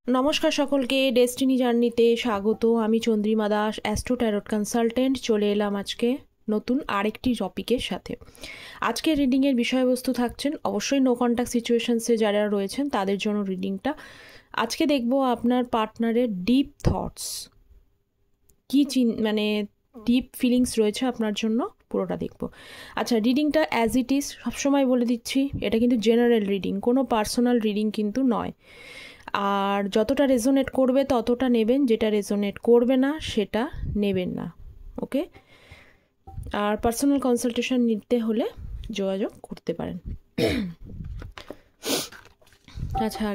নমস্কার সকলকে, ডেস্টিনি জার্নিতে স্বাগত। আমি Chandrima Das, astro tarot consultant. চলে এলাম আজকে নতুন আরেকটি টপিকের সাথে। আজকের রিডিংয়ের বিষয়বস্তু থাকছেন অবশ্যই নো কন্ট্যাক্ট সিচুয়েশনসে যারা রয়েছেন তাদের জন্য রিডিংটা। আজকে দেখব আপনার পার্টনারের ডিপ থটস, কী মানে ডিপ ফিলিংস রয়েছে আপনার জন্য, পুরোটা দেখব। আচ্ছা, রিডিংটা অ্যাজ ইট ইজ সবসময় বলে দিচ্ছি, এটা কিন্তু জেনারেল রিডিং, কোনো পার্সোনাল রিডিং কিন্তু নয়। আর যতটা রেজোনেট করবে ততটা নেবেন, যেটা রেজোনেট করবে না সেটা নেবেন না, ওকে? আর পার্সোনাল কনসালটেশন নিতে হলে যোগাযোগ করতে পারেন। আচ্ছা,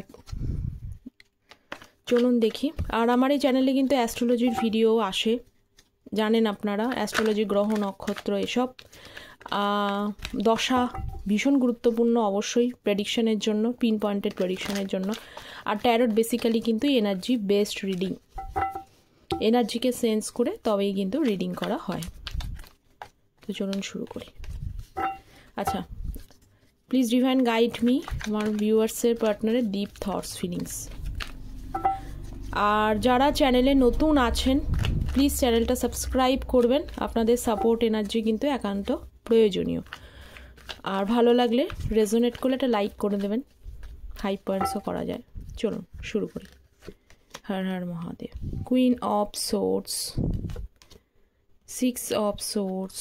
চলুন দেখি। আর আমার এই চ্যানেলে কিন্তু অ্যাস্ট্রোলজির ভিডিও আসে, জানেন আপনারা, অ্যাস্ট্রোলজি, গ্রহ নক্ষত্র এসব দশা ভীষণ গুরুত্বপূর্ণ অবশ্যই প্রেডিকশনের জন্য, পিন পয়েন্টেড প্রেডিকশনের জন্য। আর ট্যারোট বেসিক্যালি কিন্তু এনার্জি বেসড রিডিং, এনার্জিকে সেন্স করে তবেই কিন্তু রিডিং করা হয়। তো চলুন শুরু করি। আচ্ছা, প্লিজ ডিভাইন গাইড মি আমার ভিউয়ার্সের পার্টনারের ডিপ থটস ফিলিংস। আর যারা চ্যানেলে নতুন আছেন প্লিজ চ্যানেলটা সাবস্ক্রাইব করবেন, আপনাদের সাপোর্ট এনার্জি কিন্তু একান্ত প্রয়োজনীয়। আর ভালো লাগলে রেজোনেট করলে একটা লাইক করে দেবেন, হাই পয়েন্টসও করা যায়। চলুন শুরু করি। Har Har Mahadev. Queen of swords, 6 of swords,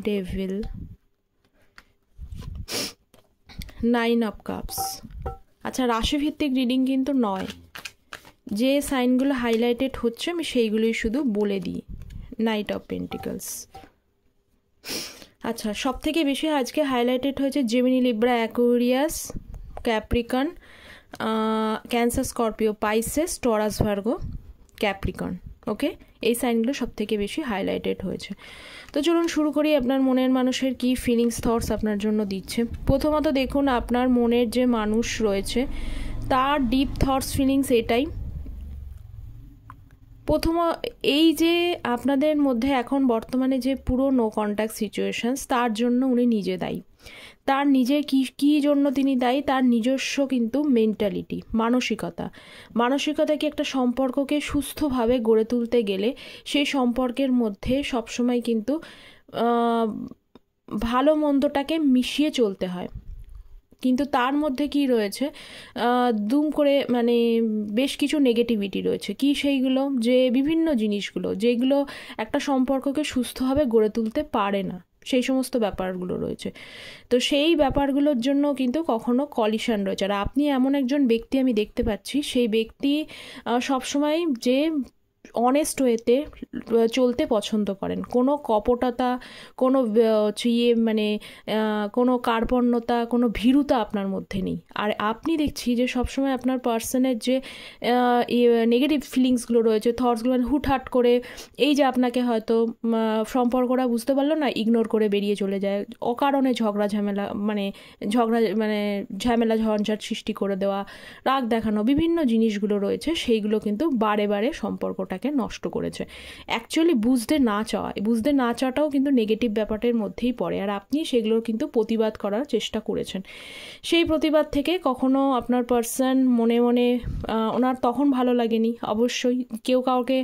devil, 9 of cups. আচ্ছা, রাশিভিত্তিক রিডিং কিন্তু নয়, যে সাইনগুলো হাইলাইটেড হচ্ছে আমি সেইগুলোই শুধু বলে দিই। Knight of pentacles. আচ্ছা, সব থেকে বেশি আজকে হাইলাইটেড হয়েছে Gemini, Libra, Aquarius, Capricorn, Cancer, Scorpio, Pisces, Taurus, Virgo, Capricorn. Okay, এই সাইনগুলো সব থেকে বেশি হাইলাইটেড হয়েছে। তো চলুন শুরু করি। আপনার মনের মানুষের কি ফিলিংস, থটস আপনার জন্য দিচ্ছে। প্রথমত দেখুন, আপনার মনের যে মানুষ রয়েছে তার ডিপ থটস ফিলিংস এটাই। প্রথম, এই যে আপনাদের মধ্যে এখন বর্তমানে যে পুরো নো কন্ট্যাক্ট সিচুয়েশনস, তার জন্য উনি নিজে দায়ী। তার নিজে কী জন্য তিনি দায়ী, তার নিজস্ব কিন্তু মেন্টালিটি, মানসিকতা কি একটা সম্পর্ককে সুস্থভাবে গড়ে তুলতে গেলে সেই সম্পর্কের মধ্যে সবসময় কিন্তু ভালো মন্দটাকে মিশিয়ে চলতে হয়। কিন্তু তার মধ্যে কি রয়েছে, দুম করে মানে বেশ কিছু নেগেটিভিটি রয়েছে। কি সেইগুলো, যে বিভিন্ন জিনিসগুলো যেগুলো একটা সম্পর্ককে সুস্থভাবে গড়ে তুলতে পারে না, সেই সমস্ত ব্যাপারগুলো রয়েছে। তো সেই ব্যাপারগুলোর জন্য কিন্তু কখনো কলিশন রয়েছে। আর আপনি এমন একজন ব্যক্তি আমি দেখতে পাচ্ছি, সেই ব্যক্তি সবসময় যে অনেস্ট ওয়েতে চলতে পছন্দ করেন, কোনো কপটতা, কোনো মানে কোনো কার্পণ্যতা, কোনো ভীরুতা আপনার মধ্যে নেই। আর আপনি দেখছি যে সবসময় আপনার পার্সনের যে নেগেটিভ ফিলিংসগুলো রয়েছে, থটসগুলো, মানে হুটহাট করে এই যে আপনাকে হয়তো সম্পর্কটা বুঝতে পারলো না, ইগনোর করে বেরিয়ে চলে যায়, অকারণে ঝামেলা ঝঞ্ঝাট সৃষ্টি করে দেওয়া, রাগ দেখানো, বিভিন্ন জিনিসগুলো রয়েছে, সেইগুলো কিন্তু বারে বারে সম্পর্কটাকে নষ্ট করেছে। অ্যাকচুয়ালি বুঝতে না চাওয়াটাও কিন্তু নেগেটিভ ব্যাপারের মধ্যেই পড়ে। আর আপনি সেগুলোর কিন্তু প্রতিবাদ করার চেষ্টা করেছেন। সেই প্রতিবাদ থেকে কখনো আপনার পার্সন মনে মনে ওনার তখন ভালো লাগেনি। অবশ্যই কেউ কাউকে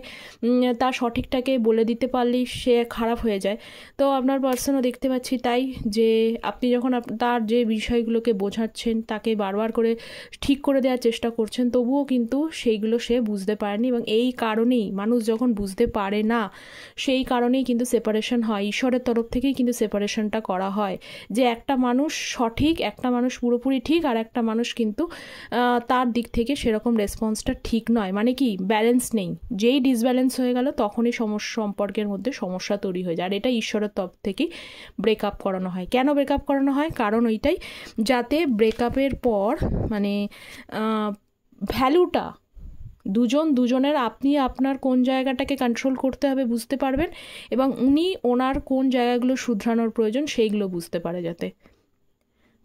তার সঠিকটাকে বলে দিতে পারলেই সে খারাপ হয়ে যায়। তো আপনার পার্সনও দেখতে পাচ্ছি তাই, যে আপনি যখন তার যে বিষয়গুলোকে বোঝাচ্ছেন, তাকে বারবার করে ঠিক করে দেওয়ার চেষ্টা করছেন, তবুও কিন্তু সেইগুলো সে বুঝতে পারেনি। এবং এই কারণেই মানুষ যখন বুঝতে পারে না, সেই কারণেই কিন্তু সেপারেশন হয়। ঈশ্বরের তরফ থেকেই কিন্তু সেপারেশনটা করা হয়, যে একটা মানুষ সঠিক, একটা মানুষ পুরোপুরি ঠিক, আর একটা মানুষ কিন্তু তার দিক থেকে সেরকম রেসপন্সটা ঠিক নয়। মানে কি, ব্যালেন্স নেই। যেই ডিসব্যালেন্স হয়ে গেল তখনই সম্পর্কের মধ্যে সমস্যা তৈরি হয়ে যায়। আর এটা ঈশ্বরের তরফ থেকেই ব্রেকআপ করানো হয়। কেন ব্রেকআপ করানো হয়? কারণ ওইটাই, যাতে ব্রেকআপের পর মানে ভ্যালুটা দুজনের, আপনি আপনার কোন জায়গাটাকে কন্ট্রোল করতে হবে বুঝতে পারবেন, এবং উনি ওনার কোন জায়গাগুলো শুধরানোর প্রয়োজন সেইগুলো বুঝতে পারে, যাতে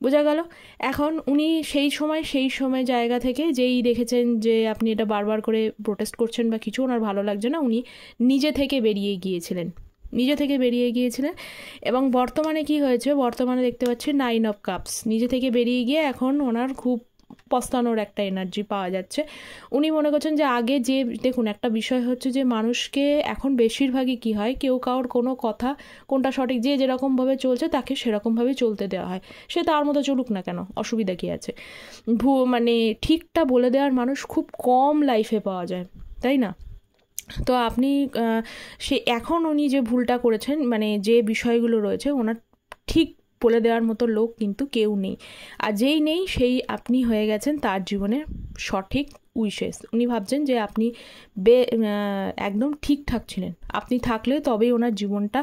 বোঝা গেল। এখন উনি সেই সময় জায়গা থেকে যেই দেখেছেন যে আপনি এটা বারবার করে প্রোটেস্ট করছেন বা কিছু, ওনার ভালো লাগছে না, উনি নিজে থেকে বেরিয়ে গিয়েছিলেন। নিজে থেকে বেরিয়ে গিয়েছিলেন। এবং বর্তমানে কি হয়েছে, বর্তমানে দেখতে পাচ্ছি 9 অফ কাপস, নিজে থেকে বেরিয়ে গিয়ে এখন ওনার খুব পস্তানোর একটা এনার্জি পাওয়া যাচ্ছে। উনি মনে করছেন যে আগে যে, দেখুন একটা বিষয় হচ্ছে যে মানুষকে এখন বেশিরভাগই কি হয়, কেউ কারোর কোনো কথা কোনটা সঠিক, যে যেরকমভাবে চলছে তাকে সেরকমভাবেই চলতে দেওয়া হয়, সে তার মতো চলুক না কেন, অসুবিধা কী আছে। মানে ঠিকটা বলে দেওয়ার মানুষ খুব কম লাইফে পাওয়া যায়, তাই না? তো আপনি সে এখন উনি যে ভুলটা করেছেন, মানে যে বিষয়গুলো রয়েছে ওনার ঠিক বলে দেওয়ার মতো লোক কিন্তু কেউ নেই। আর যেই নেই সেই আপনি হয়ে গেছেন তার জীবনের সঠিক উইশেস। উনি ভাবছেন যে আপনি একদম ঠিকঠাক ছিলেন, আপনি থাকলে তবেই ওনার জীবনটা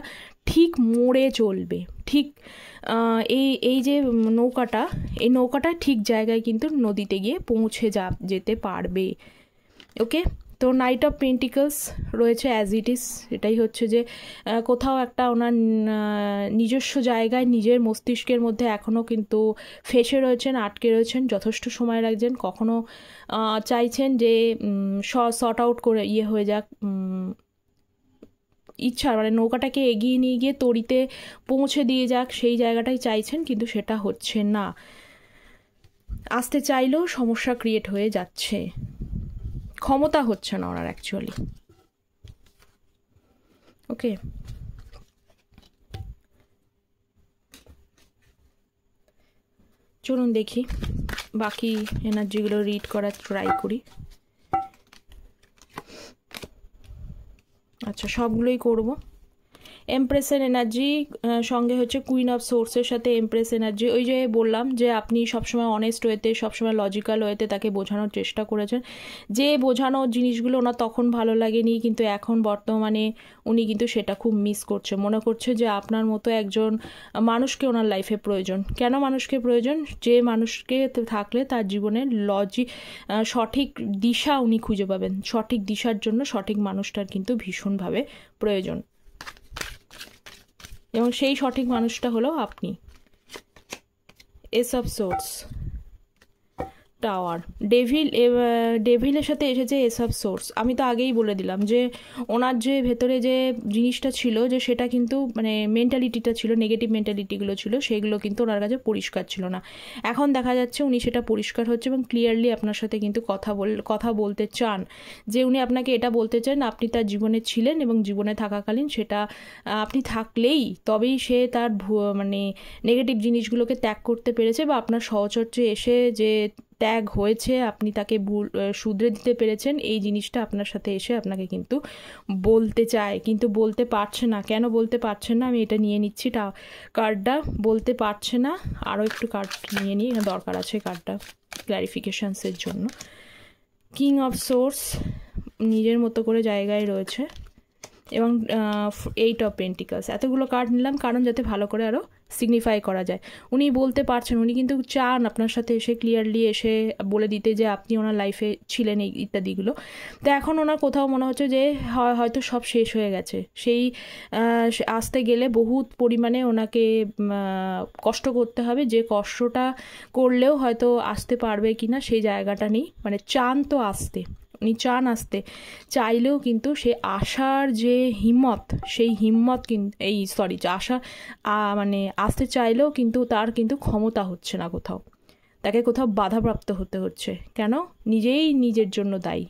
ঠিক মোড়ে চলবে। ঠিক এই যে নৌকাটা, এই নৌকাটা ঠিক জায়গায় কিন্তু নদীতে গিয়ে পৌঁছে যেতে পারবে। ওকে, তো নাইট অফ পেন্টিকলস রয়েছে অ্যাজ ইট ইজ। এটাই হচ্ছে যে কোথাও একটা ওনার নিজস্ব জায়গায় নিজের মস্তিষ্কের মধ্যে এখনও কিন্তু ফেঁসে রয়েছেন, আটকে রয়েছেন, যথেষ্ট সময় লাগছেন। কখনো চাইছেন যে শর্ট আউট করে হয়ে যাক, ইচ্ছা মানে নৌকাটাকে এগিয়ে নিয়ে গিয়ে তড়িতে পৌঁছে দিয়ে যাক, সেই জায়গাটাই চাইছেন, কিন্তু সেটা হচ্ছে না। আসতে চাইলেও সমস্যা ক্রিয়েট হয়ে যাচ্ছে, ক্ষমতা হচ্ছে না ওনার অ্যাকচুয়ালি। ওকে, চলুন দেখি বাকি এনার্জিগুলো রিড করার ট্রাই করি। আচ্ছা, সবগুলোই করব। এমপ্রেসের এনার্জি সঙ্গে হচ্ছে কুইন অফ সোর্সের সাথে এমপ্রেস এনার্জি। ওই যে বললাম যে আপনি সবসময় অনেস্ট ওয়েতে, সবসময় লজিক্যাল ওয়েতে তাকে বোঝানোর চেষ্টা করেছেন। যে বোঝানোর জিনিসগুলো ওনার তখন ভালো লাগেনি, কিন্তু এখন বর্তমানে উনি কিন্তু সেটা খুব মিস করছে। মনে করছে যে আপনার মতো একজন মানুষকে ওনার লাইফে প্রয়োজন। কেন মানুষকে প্রয়োজন? যে মানুষকে থাকলে তার জীবনের সঠিক দিশা উনি খুঁজে পাবেন। সঠিক দিশার জন্য সঠিক মানুষটার কিন্তু ভীষণভাবে প্রয়োজন, এবং সেই সঠিক মানুষটা হলো আপনি। এস অফ সোর্স, টাওয়ার, ডেভিলের সাথে এসেছে এস অফ সোর্স। আমি তো আগেই বলে দিলাম যে ওনার যে ভেতরে যে জিনিসটা ছিল, যে সেটা কিন্তু মানে মেন্টালিটিটা ছিল, নেগেটিভ মেন্টালিটিগুলো ছিল, সেগুলো কিন্তু ওনার কাছে পরিষ্কার ছিল না। এখন দেখা যাচ্ছে উনি সেটা পরিষ্কার হচ্ছে এবং ক্লিয়ারলি আপনার সাথে কিন্তু কথা বলতে চান। যে উনি আপনাকে এটা বলতে চান আপনি তার জীবনে ছিলেন, এবং জীবনে থাকাকালীন সেটা আপনি থাকলেই তবেই সে তার মানে নেগেটিভ জিনিসগুলোকে ত্যাগ করতে পেরেছে, বা আপনার সহচর্যে এসে যে ত্যাগ হয়েছে আপনি তাকে শুধরে দিতে পেরেছেন, এই জিনিসটা আপনার সাথে এসে আপনাকে কিন্তু বলতে চায়, কিন্তু বলতে পারছে না। কেন বলতে পারছেন না? আমি এটা নিয়ে নিচ্ছি কার্ডটা। বলতে পারছে না, আরও একটু কার্ড নিয়ে নিই, দরকার আছে কার্ডটা ক্ল্যারিফিকেশানসের জন্য। কিং অফ সোর্স নিজের মতো করে জায়গায় রয়েছে, এবং 8 অফ পেন্টিকলস। এতগুলো কার্ড নিলাম কারণ যাতে ভালো করে আরও সিগনিফাই করা যায়। উনি বলতে পারছেন, উনি কিন্তু চান আপনার সাথে এসে ক্লিয়ারলি এসে বলে দিতে যে আপনি ওনার লাইফে ছিলেন, এই ইত্যাদিগুলো। তো এখন ওনার কোথাও মনে হচ্ছে যে হয়তো সব শেষ হয়ে গেছে। সেই আসতে গেলে বহুত পরিমাণে ওনাকে কষ্ট করতে হবে, যে কষ্টটা করলেও হয়তো আসতে পারবে কি না সেই জায়গাটা নেই। মানে চান তো আসতে, উনি চান আসতে, চাইলেও কিন্তু সে আসার যে হিম্মত, সেই হিম্মত কিন্তু আশা মানে আসতে চাইলেও কিন্তু তার কিন্তু ক্ষমতা হচ্ছে না, কোথাও তাকে কোথাও বাধাপ্রাপ্ত হতে হচ্ছে। কেন? নিজেই নিজের জন্য দায়ী।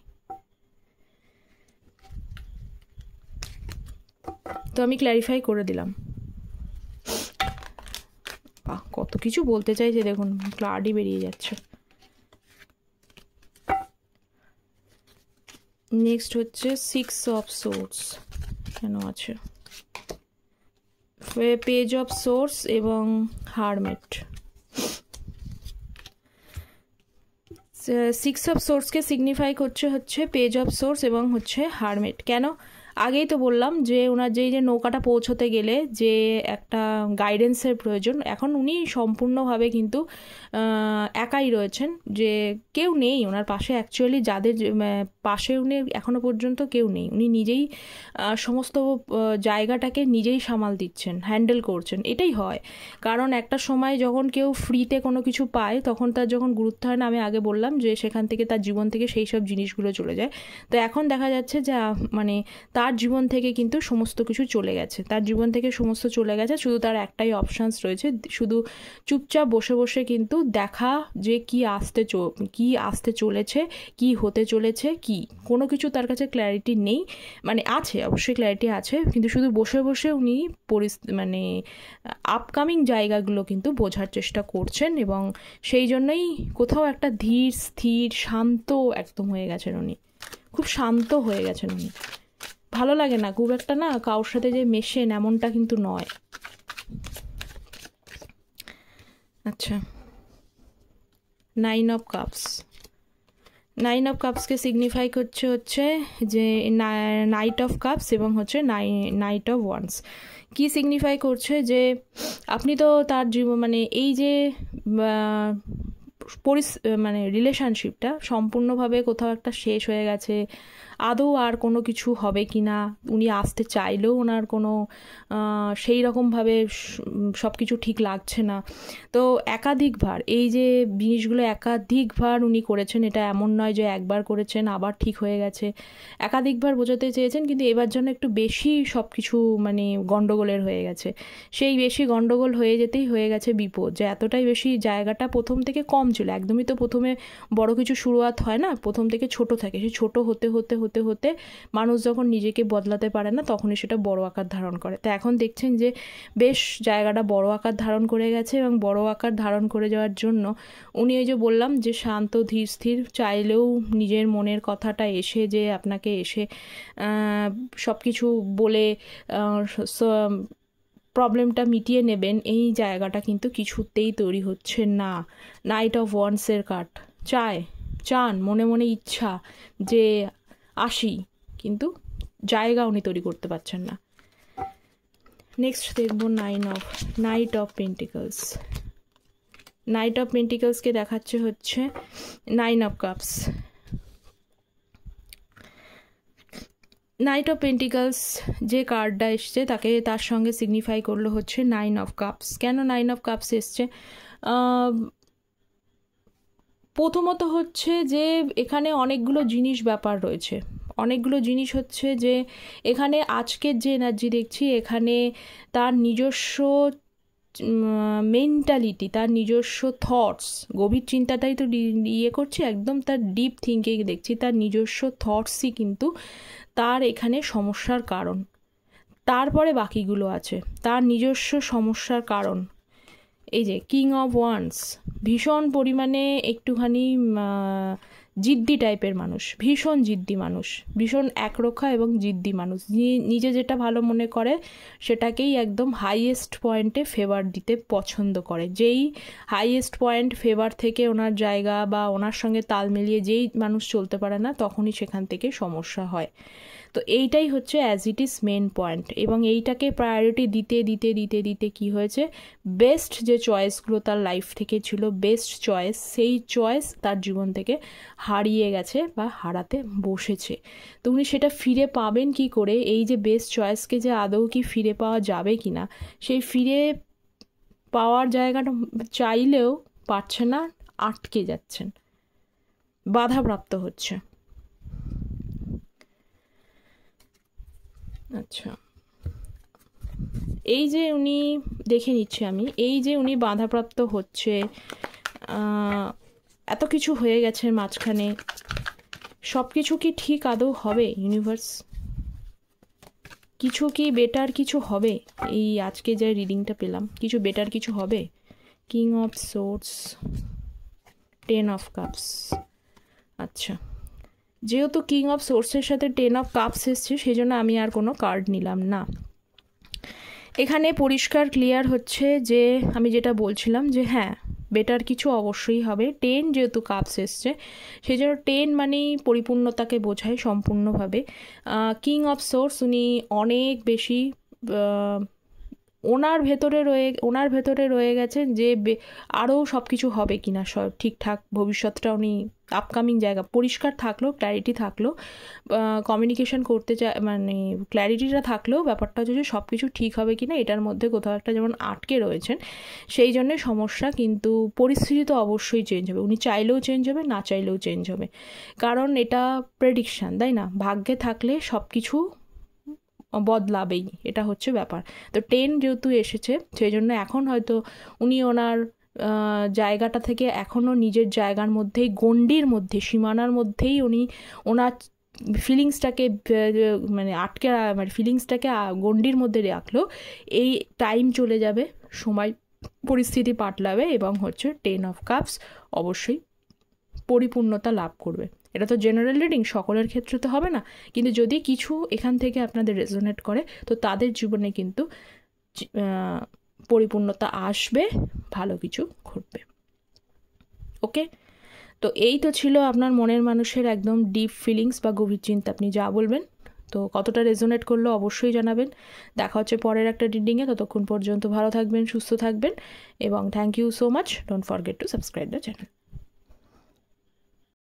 তো আমি ক্ল্যারিফাই করে দিলাম। কত কিছু বলতে চাইছে দেখুন, ক্লাডই বেরিয়ে যাচ্ছে। নেক্সট হচ্ছে 6 অফ সোর্স। কেন আছে? পেজ অফ সোর্স এবং হারমেট। 6 অফ সোর্সকে সিগনিফাই করছে হচ্ছে পেজ অফ সোর্স এবং হচ্ছে হারমেট। কেন? আগেই তো বললাম যে ওনার যে নৌকাটা পৌঁছতে গেলে যে একটা গাইডেন্সের প্রয়োজন, এখন উনি সম্পূর্ণভাবে কিন্তু একাই রয়েছেন, যে কেউ নেই ওনার পাশে। অ্যাকচুয়ালি যাদের পাশে উনি এখনও পর্যন্ত কেউ নেই, উনি নিজেই সমস্ত জায়গাটাকে নিজেই সামাল দিচ্ছেন, হ্যান্ডেল করছেন। এটাই হয়, কারণ একটা সময় যখন কেউ ফ্রিতে কোনো কিছু পায় তখন তার যখন গুরুত্ব হয় না, আমি আগে বললাম যে সেখান থেকে তার জীবন থেকে সেই সব জিনিসগুলো চলে যায়। তো এখন দেখা যাচ্ছে যে মানে তার জীবন থেকে কিন্তু সমস্ত কিছু চলে গেছে, তার জীবন থেকে সমস্ত চলে গেছে, শুধু তার একটাই অপশানস রয়েছে, শুধু চুপচাপ বসে বসে কিন্তু দেখা যে কি আসতে চলেছে, কি হতে চলেছে, কি কোনো কিছু তার কাছে ক্ল্যারিটি নেই, মানে আছে অবশ্যই ক্ল্যারিটি আছে, কিন্তু শুধু বসে বসে উনি মানে আপকামিং জায়গাগুলো কিন্তু বোঝার চেষ্টা করছেন, এবং সেই জন্যই কোথাও একটা ধীর স্থির শান্ত একদম হয়ে গেছেন উনি, খুব শান্ত হয়ে গেছেন উনি। ভালো লাগে না খুব একটা না কারোর সাথে যে মেশেন, এমনটা কিন্তু নয়। আচ্ছা, 9 অফ কাপস। 9 অফ কাপসকে সিগনিফাই করছে হচ্ছে যে নাইট অফ কাপস এবং হচ্ছে নাইট অফ ওয়ান্স। কি সিগনিফাই করছে যে আপনি তো তার জীবন মানে এই যে মানে রিলেশনশিপটা সম্পূর্ণভাবে কোথাও একটা শেষ হয়ে গেছে, আদৌ আর কোনো কিছু হবে কি না, উনি আসতে চাইলেও ওনার কোনো সেই রকমভাবে সব কিছু ঠিক লাগছে না। তো একাধিকবার এই যে জিনিসগুলো একাধিকবার উনি করেছেন, এটা এমন নয় যে একবার করেছেন আবার ঠিক হয়ে গেছে, একাধিকবার বোঝাতে চেয়েছেন, কিন্তু এবার জন্য একটু বেশি সব কিছু মানে গণ্ডগোলের হয়ে গেছে। সেই বেশি গণ্ডগোল হয়ে যেতেই হয়ে গেছে বিপদ, যে এতটাই বেশি জায়গাটা প্রথম থেকে কম ছিল, একদমই তো প্রথমে বড় কিছু শুরুয়াত হয় না, প্রথম থেকে ছোট থাকে, সে ছোট হতে হতে হতে হতে মানুষ যখন নিজেকে বদলাতে পারে না তখনই সেটা বড় আকার ধারণ করে। তো এখন দেখছেন যে বেশ জায়গাটা বড় আকার ধারণ করে গেছে, এবং বড় আকার ধারণ করে যাওয়ার জন্য উনি ওই যে বললাম যে শান্ত ধীর স্থির, চাইলেও নিজের মনের কথাটা এসে যে আপনাকে এসে সব কিছু বলে প্রবলেমটা মিটিয়ে নেবেন, এই জায়গাটা কিন্তু কিছুতেই তৈরি হচ্ছে না। নাইট অফ ওয়ান্সের কার্ড, চান মনে মনে ইচ্ছা যে আসি, কিন্তু জায়গা উনি তৈরি করতে পারছেন না। নেক্সট দেখবো knight of pentacles. Knight of পেন্টিকলসকে দেখাচ্ছে হচ্ছে 9 of cups. Knight of pentacles যে কার্ডটা এসছে তার সঙ্গে সিগনিফাই করলো হচ্ছে 9 অফ কাপস। কেন 9 অফ কাপস এসছে? প্রথমত হচ্ছে যে এখানে অনেকগুলো জিনিস ব্যাপার রয়েছে, অনেকগুলো জিনিস হচ্ছে যে এখানে আজকের যে এনার্জি দেখছি, এখানে তার নিজস্ব মেন্টালিটি, তার নিজস্ব থটস, গভীর চিন্তাটাই তো করছি, একদম তার ডিপ থিঙ্কিং দেখছি, তার নিজস্ব থটসই কিন্তু তার এখানে সমস্যার কারণ। তারপরে বাকিগুলো আছে তার নিজস্ব সমস্যার কারণ। এই যে কিং অফ ওয়ান্স, ভীষণ পরিমাণে একটুখানি জিদ্দি টাইপের মানুষ, ভীষণ জিদ্দি মানুষ, ভীষণ একরোখা এবং জিদ্দি মানুষ, নিজে যেটা ভালো মনে করে সেটাকেই একদম হাইয়েস্ট পয়েন্টে ফেভার দিতে পছন্দ করে। যেই হাইয়েস্ট পয়েন্ট ফেভার থেকে ওনার জায়গা বা ওনার সঙ্গে তাল মিলিয়ে যেই মানুষ চলতে পারে না, তখনই সেখান থেকে সমস্যা হয়। তো এইটাই হচ্ছে as it is main point, এবং এইটাকে প্রায়োরিটি দিতে দিতে দিতে দিতে কি হয়েছে, বেস্ট যে চয়েসগুলো তার লাইফ থেকে ছিল, বেস্ট চয়েস, সেই চয়েস তার জীবন থেকে হারিয়ে গেছে বা হারাতে বসেছে। তো উনি সেটা ফিরে পাবেন কি করে, এই যে বেস্ট চয়েসকে যে আদৌ কি ফিরে পাওয়া যাবে কি না, সেই ফিরে পাওয়ার জায়গাটা চাইলেও পারছে না, আটকে যাচ্ছেন, বাধাপ্রাপ্ত হচ্ছে। আচ্ছা, এই যে উনি দেখে নিচ্ছে আমি, এই যে উনি বাধাপ্রাপ্ত হচ্ছে, এত কিছু হয়ে গেছে মাঝখানে, সব কিছু কি ঠিক আদৌ হবে? ইউনিভার্স কিছু কি বেটার কিছু হবে? এই আজকে যে রিডিংটা পেলাম, কিছু বেটার কিছু হবে? King of swords, 10 of cups. আচ্ছা, যেহেতু কিং অফ সোর্সের সাথে 10 অফ কাপস এসছে, সেই জন্য আমি আর কোনো কার্ড নিলাম না। এখানে পরিষ্কার ক্লিয়ার হচ্ছে যে আমি যেটা বলছিলাম যে হ্যাঁ, বেটার কিছু অবশ্যই হবে। 10 যেহেতু কাপস এসছে, সেই জন্য 10 মানেই পরিপূর্ণতাকে বোঝায় সম্পূর্ণভাবে। কিং অফ সোর্স, উনি অনেক বেশি ওনার ভেতরে রয়ে গেছেন যে আরও সব কিছু হবে কিনা, সব ঠিকঠাক ভবিষ্যৎটা উনি আপকামিং জায়গা পরিষ্কার থাকলেও, ক্ল্যারিটি থাকলেও, কমিউনিকেশন করতে মানে ক্ল্যারিটিটা থাকলেও ব্যাপারটা হচ্ছে যে সব কিছু ঠিক হবে কিনা এটার মধ্যে কোথাও একটা যেমন আটকে রয়েছেন, সেই জন্যে সমস্যা। কিন্তু পরিস্থিতি তো অবশ্যই চেঞ্জ হবে, উনি চাইলেও চেঞ্জ হবে, না চাইলেও চেঞ্জ হবে, কারণ এটা প্রেডিকশান, তাই না? ভাগ্যে থাকলে সব কিছু বদলাবেই, এটা হচ্ছে ব্যাপার। তো 10 যেহেতু এসেছে সেই জন্য এখন হয়তো উনি ওনার জায়গাটা থেকে এখনও নিজের জায়গার মধ্যেই, গণ্ডির মধ্যে, সীমানার মধ্যেই উনি ওনার ফিলিংসটাকে মানে আটকে, মানে ফিলিংসটাকে গণ্ডির মধ্যে রাখলো। এই টাইম চলে যাবে, সময় পরিস্থিতি পাল্টাবে এবং হচ্ছে 10 অফ কাপস অবশ্যই পরিপূর্ণতা লাভ করবে। এটা তো জেনারেল রিডিং, সকলের ক্ষেত্রে তো হবে না, কিন্তু যদি কিছু এখান থেকে আপনাদের রেজোনেট করে তো তাদের জীবনে কিন্তু পরিপূর্ণতা আসবে, ভালো কিছু ঘটবে। ওকে, তো এই তো ছিল আপনার মনের মানুষের একদম ডিপ ফিলিংস বা গভীর চিন্তা, আপনি যা বলবেন। তো কতটা রেজোনেট করলো অবশ্যই জানাবেন। দেখা হচ্ছে পরের একটা রিডিংয়ে, ততক্ষণ পর্যন্ত ভালো থাকবেন, সুস্থ থাকবেন এবং thank you so much. Don't forget to subscribe the channel.